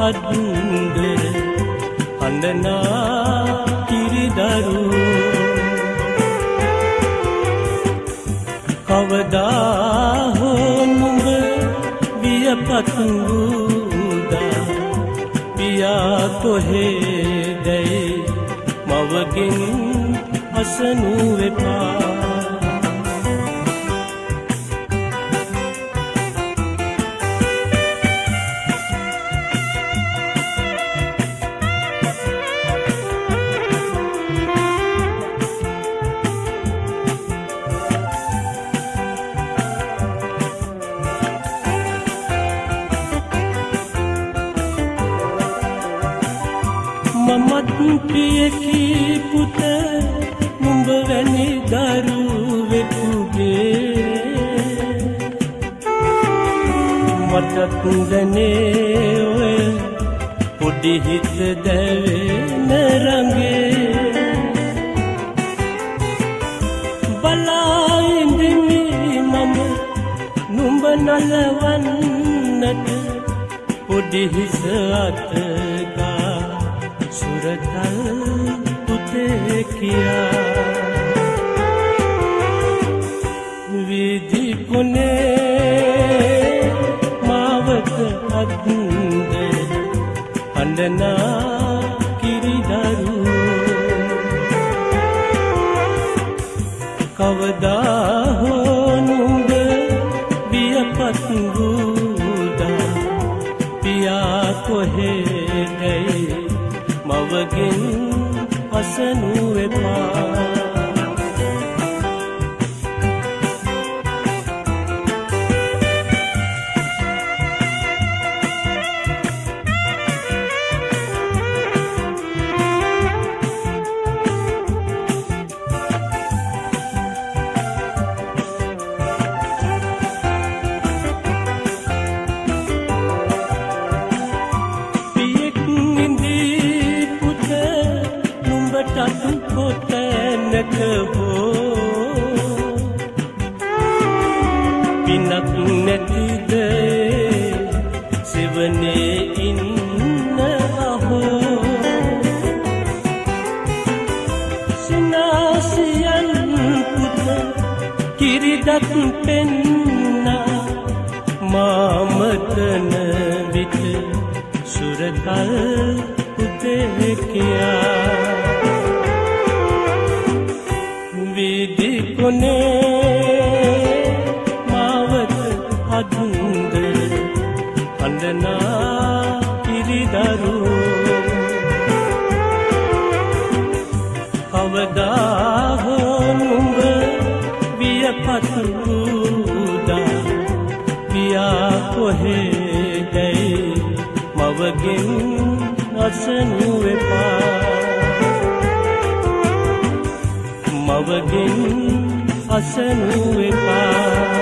අද්දර අඬනා කිරිදරු කවදා හෝ නුඹ වියපත් වූදා පියා කොහෙදයි මවගෙන් අසනු එපා මමත් පියකි පුත නුඹ වැනි දරුවෙකුගේ මටත් දැනේ ඔය පොඩි හිත දැවෙන රඟේ බලා ඉඳිමි මම නුඹ නලවන්නට පොඩි හිස අතගා සුරතල් පුතේ කියා විදි පුනේ මාවත අද්දර අඬනා කිරිදරු කවදා හෝ නුඹ වියපත් වූදා පියා කොහෙදයි මවගෙන් අසනු එපා කොතැනක හෝ පිනක් නැතිද සෙවනේ ඉන්න අහෝ සිනාසියන් පුත කිරිදත් පෙන්නා මාමතන විට සුරතල් පුතේ කියා විදි කොනේ මාවත අද්දර අඬනා කිරිදරු කවදා හෝ නුඹ වියපත් වූදා පියා කොහෙදයි මවගෙන් අසනු එපා මවගෙන් අසනු එපා